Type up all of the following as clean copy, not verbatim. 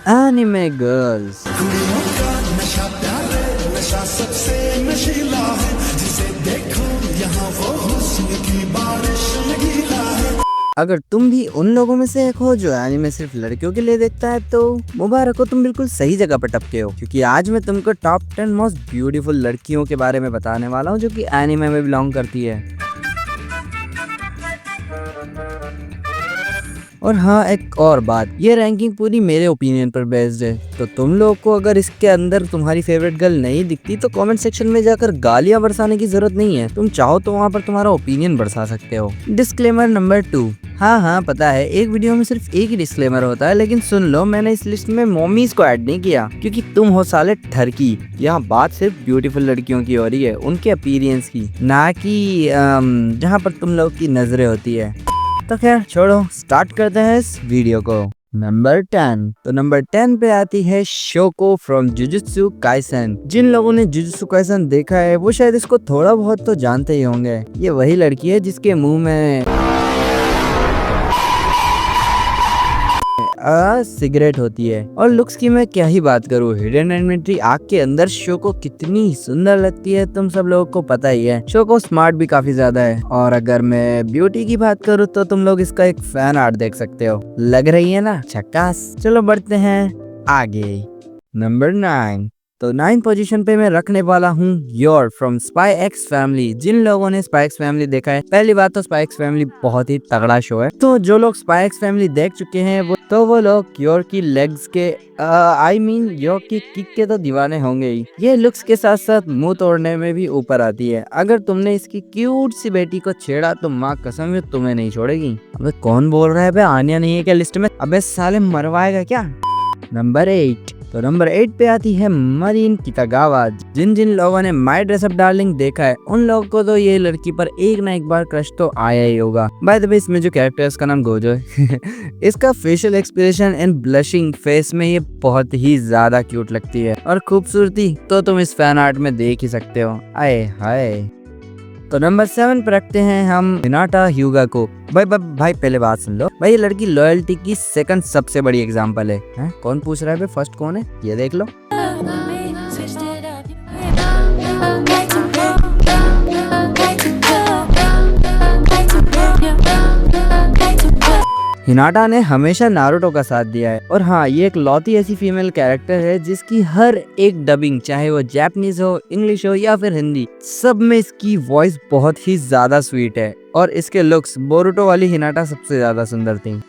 Anime girls. अगर तुम भी उन लोगों में से एक हो जो एनिमे सिर्फ लड़कियों के लिए देखता है तो मुबारक हो, तुम बिल्कुल सही जगह पर टपके हो, क्योंकि आज मैं तुमको टॉप 10 मोस्ट ब्यूटीफुल लड़कियों के बारे में बताने वाला हूँ जो कि एनिमे में बिलोंग करती है। और हाँ, एक और बात, ये रैंकिंग पूरी मेरे ओपिनियन पर बेस्ड है, तो तुम लोग को अगर इसके अंदर तुम्हारी फेवरेट गर्ल नहीं दिखती तो कमेंट सेक्शन में जाकर गालियां बरसाने की जरूरत नहीं है। तुम चाहो तो वहाँ पर तुम्हारा ओपिनियन बरसा सकते हो। Disclaimer number 2। हाँ, पता है एक वीडियो में सिर्फ एक ही डिस्क्लेमर होता है, लेकिन सुन लो, मैंने इस लिस्ट में मॉमीज को ऐड नहीं किया क्योंकि तुम हो साले ठरकी। यहाँ बात सिर्फ ब्यूटीफुल लड़कियों की हो रही है, उनके अपीयरेंस की, ना कि जहाँ पर तुम लोग की नजरें होती है। तो खैर छोड़ो, स्टार्ट करते हैं इस वीडियो को। नंबर 10। तो नंबर 10 पे आती है शोको फ्रॉम जुजुत्सु काइसन। जिन लोगों ने जुजुत्सु काइसन देखा है वो शायद इसको थोड़ा बहुत तो जानते ही होंगे। ये वही लड़की है जिसके मुंह में सिगरेट होती है, और लुक्स की मैं क्या ही बात करूँ, हिडन इन्वेंटरी आग के अंदर शोको कितनी सुंदर लगती है तुम सब लोगों को पता ही है। शोको स्मार्ट भी काफी ज्यादा है, और अगर मैं ब्यूटी की बात करूँ तो तुम लोग इसका एक फैन आर्ट देख सकते हो, लग रही है ना झकास। चलो बढ़ते हैं आगे। नंबर 9। तो 9 पोजीशन पे मैं रखने वाला हूँ Yor from spy X family. जिन लोगों ने स्पाई एक्स फैमिली देखा है, पहली बात तो स्पाई एक्स फैमिली बहुत ही तगड़ा शो है, तो जो लोग स्पाई एक्स फैमिली देख चुके हैं वो लोग योर की लेग्स के योर की किक के तो दीवाने होंगे ही। ये लुक्स के साथ साथ मुंह तोड़ने में भी ऊपर आती है। अगर तुमने इसकी क्यूट सी बेटी को छेड़ा तो माँ कसम ये तुम्हें नहीं छोड़ेगी। अबे कौन बोल रहा है बे, आनिया नहीं है क्या लिस्ट में? अबे साले मरवाएगा क्या? नंबर 8। तो नंबर 8 पे आती है मरीन कितागावा। जिन जिन लोगों ने माय ड्रेस अप डार्लिंग देखा है उन लोगों को तो ये लड़की पर एक ना एक बार क्रश तो आया ही होगा। बाय द वे, इसमें जो कैरेक्टर है उसका नाम गोजो है। इसका facial expression and blushing face में ये बहुत ही ज्यादा क्यूट लगती है, और खूबसूरती तो तुम इस फैन आर्ट में देख ही सकते हो। आए हाय। तो नंबर 7 पर रखते हैं हम हिनाटा ह्यूगा को। भाई पहले बात सुन लो भाई, ये लड़की लॉयल्टी की सेकंड सबसे बड़ी एग्जांपल है? कौन पूछ रहा है फर्स्ट कौन है, ये देख लो। हिनाटा ने हमेशा नारुतो का साथ दिया है, और हाँ, ये एक लौती ऐसी फीमेल कैरेक्टर है जिसकी हर एक डबिंग, चाहे वो जापानीज हो, इंग्लिश हो या फिर हिंदी, सब में इसकी वॉइस बहुत ही ज्यादा स्वीट है, और इसके लुक्स बोरुतो वाली हिनाटा सबसे ज्यादा सुंदर थी।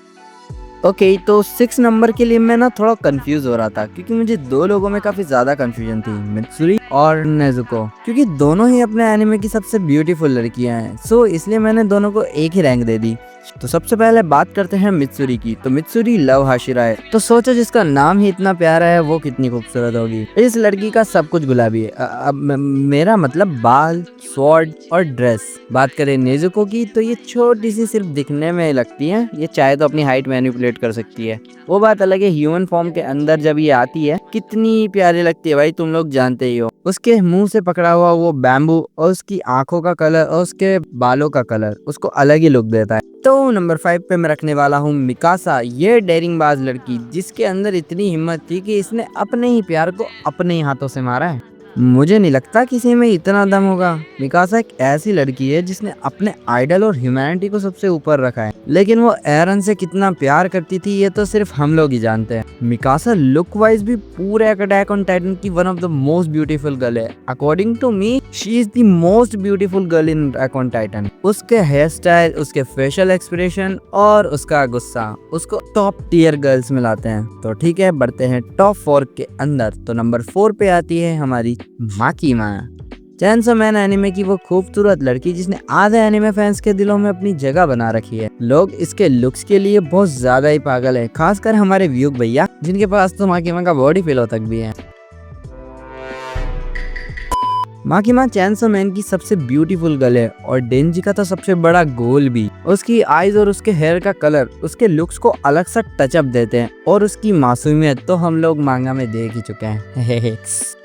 ओके, तो 6 नंबर के लिए मैं ना थोड़ा कंफ्यूज हो रहा था, क्योंकि मुझे दो लोगों में काफी ज्यादा कंफ्यूजन थी, मित्सुरी और नेजुको, क्योंकि दोनों ही अपने एनिमे की सबसे ब्यूटीफुल लड़कियां हैं। सो इसलिए मैंने दोनों को एक ही रैंक दे दी। तो सबसे पहले बात करते हैं मित्सुरी की। तो मित्सुरी लव हाशिरा है, तो सोचो जिसका नाम ही इतना प्यारा है वो कितनी खूबसूरत होगी। इस लड़की का सब कुछ गुलाबी है, अब मेरा मतलब बाल, स्वॉर्ड और ड्रेस। बात करें नेजुको की तो ये छोटी सी सिर्फ दिखने में लगती है, ये चाहे तो अपनी हाइट मैनिपुलेट कर सकती है। वो बात अलग है, ह्यूमन फॉर्म के अंदर जब ये आती है कितनी प्यारी लगती है भाई, तुम लोग जानते ही हो। उसके मुंह से पकड़ा हुआ वो बैम्बू, और उसकी आंखों का कलर और उसके बालों का कलर उसको अलग ही लुक देता है। तो नंबर 5 पे मैं रखने वाला हूँ मिकासा। ये डेयरिंग बाज लड़की जिसके अंदर इतनी हिम्मत थी कि इसने अपने ही प्यार को अपने ही हाथों से मारा है। मुझे नहीं लगता किसी में इतना दम होगा। मिकासा एक ऐसी लड़की है जिसने अपने आइडल और ह्यूमैनिटी को सबसे ऊपर रखा है, लेकिन वो एरन से कितना प्यार करती थी ये तो सिर्फ हम लोग ही जानते हैं। मिकासा लुक वाइज भी पूरे अटैक ऑन टाइटन की one of the most beautiful girl है। According to me she is the most beautiful girl in attack on titan. उसके हेयर स्टाइल, उसके फेशियल एक्सप्रेशन और उसका गुस्सा उसको टॉप टियर गर्ल्स में लाते हैं। तो ठीक है, बढ़ते हैं टॉप 4 के अंदर। तो नंबर 4 पे आती है हमारी माकीमा। चैनसो मैन एनिमे की वो खूबसूरत लड़की जिसने आधे एनिमे फैंस के दिलों में अपनी जगह बना रखी है। लोग इसके लुक्स के लिए बहुत ज्यादा ही पागल है, खासकर हमारे व्यूग भैया जिनके पास तो माकीमा का बॉडी पिलो तक भी है। माकीमा चैनसो मैन की सबसे ब्यूटीफुल गर्ल है, और डेंजी का तो सबसे बड़ा गोल भी। उसकी आईज और उसके हेयर का कलर उसके लुक्स को अलग सा टचअप देते हैं, और उसकी मासूमियत तो हम लोग मांगा में देख ही चुके हैं।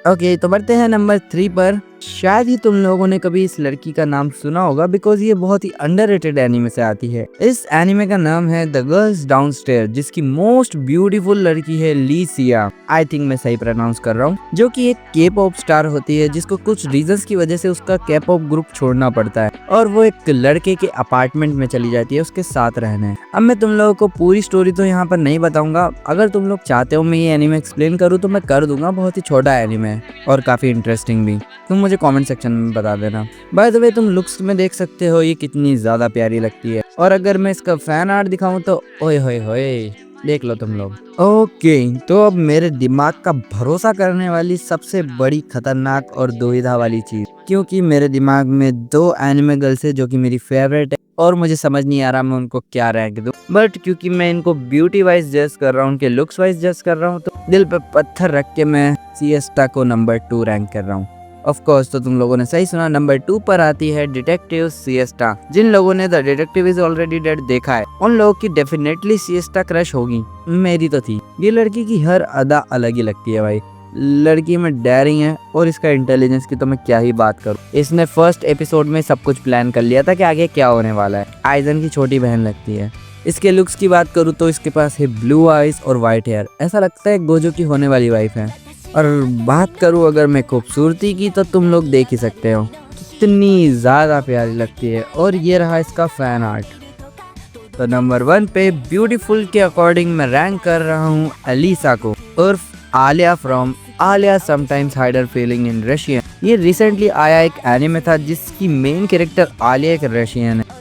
ओके, तो बढ़ते हैं नंबर 3 पर। शायद ही तुम लोगों ने कभी इस लड़की का नाम सुना होगा बिकॉज ये बहुत ही अंडररेटेड एनिमे से आती है। इस एनिमे का नाम है द गर्ल्स डाउनस्टेयर, जिसकी मोस्ट ब्यूटीफुल लड़की है ली सिया। आई थिंक मैं सही प्रोनाउंस कर रहा हूँ, जो कि एक के पॉप स्टार होती है जिसको कुछ रीजंस की वजह से उसका के पॉप ग्रुप छोड़ना पड़ता है और वो एक लड़के के अपार्टमेंट में चली जाती है उसके साथ रहने। अब मैं तुम लोगों को पूरी स्टोरी तो यहाँ पर नहीं बताऊंगा। अगर तुम लोग चाहते हो मैं ये एनिमे एक्सप्लेन करूँ तो मैं कर दूंगा। बहुत ही छोटा एनिमे है और काफी इंटरेस्टिंग भी। तुम मुझे कमेंट सेक्शन में बता देना। बाय द वे, तुम लुक्स में देख सकते हो ये कितनी ज्यादा प्यारी लगती है। और अगर मैं इसका फैन आर्ट दिखाऊं तो ओए होए होए, देख लो तुम लोग। ओके, तो अब मेरे दिमाग का भरोसा करने वाली सबसे बड़ी खतरनाक और दुविधा वाली चीज, क्योंकि मेरे दिमाग में 2 एनिमे गर्ल्स है जो कि मेरी फेवरेट है और मुझे समझ नहीं आ रहा मैं उनको क्या रैंक दूं। बट क्योंकि मैं इनको ब्यूटी वाइज जज कर रहा हूँ, उनके लुक्स वाइज जज कर रहा हूँ, तो दिल पे पत्थर रख के मैं सिएस्टा को नंबर 2 रैंक कर रहा हूँ। ऑफ कोर्स, तो तुम लोगों ने सही सुना, नंबर 2 पर आती है डिटेक्टिव सिएस्टा। जिन लोगों ने the detective is already dead देखा है उन लोगों की डेफिनेटली सिएस्टा क्रश होगी। मेरी तो थी। ये लड़की की हर अदा अलग ही लगती है भाई। लड़की में डेयरिंग है और इसका इंटेलिजेंस की तो मैं क्या ही बात करूं। इसने फर्स्ट एपिसोड में सब कुछ प्लान कर लिया था कि आगे क्या होने वाला है। आइजन की छोटी बहन लगती है। इसके लुक्स की बात करूं तो इसके पास है ब्लू आइज और व्हाइट हेयर। ऐसा लगता है गोजो की होने वाली वाइफ है। और बात करूं अगर मैं खूबसूरती की तो तुम लोग देख ही सकते हो कितनी ज्यादा प्यारी लगती है। और ये रहा इसका फैन आर्ट। तो नंबर 1 पे ब्यूटीफुल के अकॉर्डिंग मैं रैंक कर रहा हूँ अलीसा को, उर्फ Alia from Alia sometimes hide her feeling in Russian. ये रिसेंटली आया एक एनिमे था जिसकी मेन कैरेक्टर आलिया एक रशियन है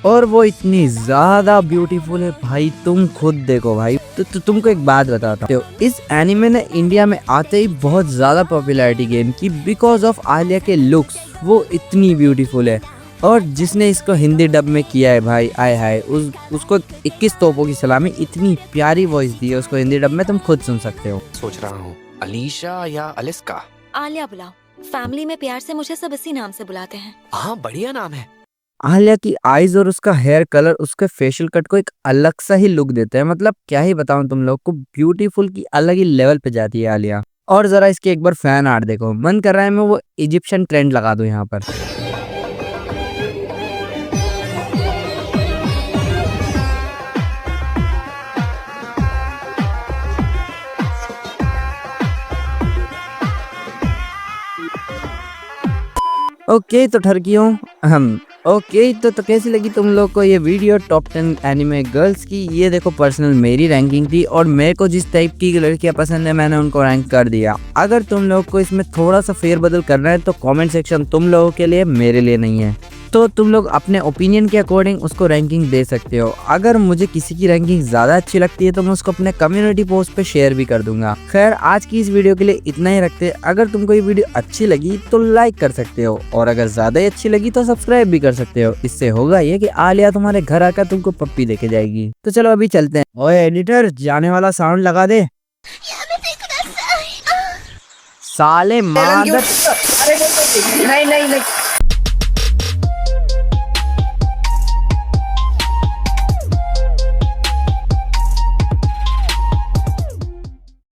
और वो इतनी ज्यादा ब्यूटीफुल है भाई, तुम खुद देखो भाई। तो तुमको एक बात बताता हूँ, इस एनिमे ने इंडिया में आते ही बहुत ज्यादा पॉपुलैरिटी गेन की बिकॉज ऑफ आलिया के लुक्स। वो इतनी ब्यूटीफुल है और जिसने इसको हिंदी डब में किया है भाई, आय हाय, उसको 21 तोपों की सलामी। इतनी प्यारी वॉइस दी है उसको हिंदी डब में, तुम खुद सुन सकते हो। सोच रहा हूँ अलीशा या अलिस्का। आलिया बुलाओ। फैमिली में प्यार से मुझे सब इसी नाम से बुलाते हैं। हाँ, बढ़िया नाम है। आलिया की आईज और उसका हेयर कलर उसके फेशियल कट को एक अलग सा ही लुक देते हैं। मतलब क्या ही बताऊं तुम लोग को, ब्यूटीफुल की अलग ही लेवल पे जाती है आलिया। और जरा इसके एक बार फैन आर्ट देखो, मन कर रहा है मैं वो इजिप्शियन ट्रेंड लगा दूं यहाँ पर। ओके, तो ठरकियों हम ओके, तो कैसी लगी तुम लोग को ये वीडियो टॉप 10 एनिमे गर्ल्स की। ये देखो पर्सनल मेरी रैंकिंग थी और मेरे को जिस टाइप की लड़कियां पसंद है मैंने उनको रैंक कर दिया। अगर तुम लोग को इसमें थोड़ा सा फेरबदल करना है तो कमेंट सेक्शन तुम लोगों के लिए, मेरे लिए नहीं है। तो तुम लोग अपने ओपिनियन के अकॉर्डिंग उसको रैंकिंग दे सकते हो। अगर मुझे किसी की रैंकिंग ज्यादा अच्छी लगती है तो मैं उसको अपने कम्युनिटी पोस्ट पे शेयर भी कर दूंगा। खैर, आज की इस वीडियो के लिए इतना ही रखते हैं। अगर तुमको ये वीडियो अच्छी लगी तो लाइक कर सकते हो और अगर ज्यादा ही अच्छी लगी तो सब्सक्राइब भी कर सकते हो। इससे होगा ये कि आलिया तुम्हारे घर आकर तुमको पप्पी देके जाएगी। तो चलो अभी चलते हैं। ओए एडिटर, जाने वाला साउंड लगा दे। साले मादर। नहीं नहीं नहीं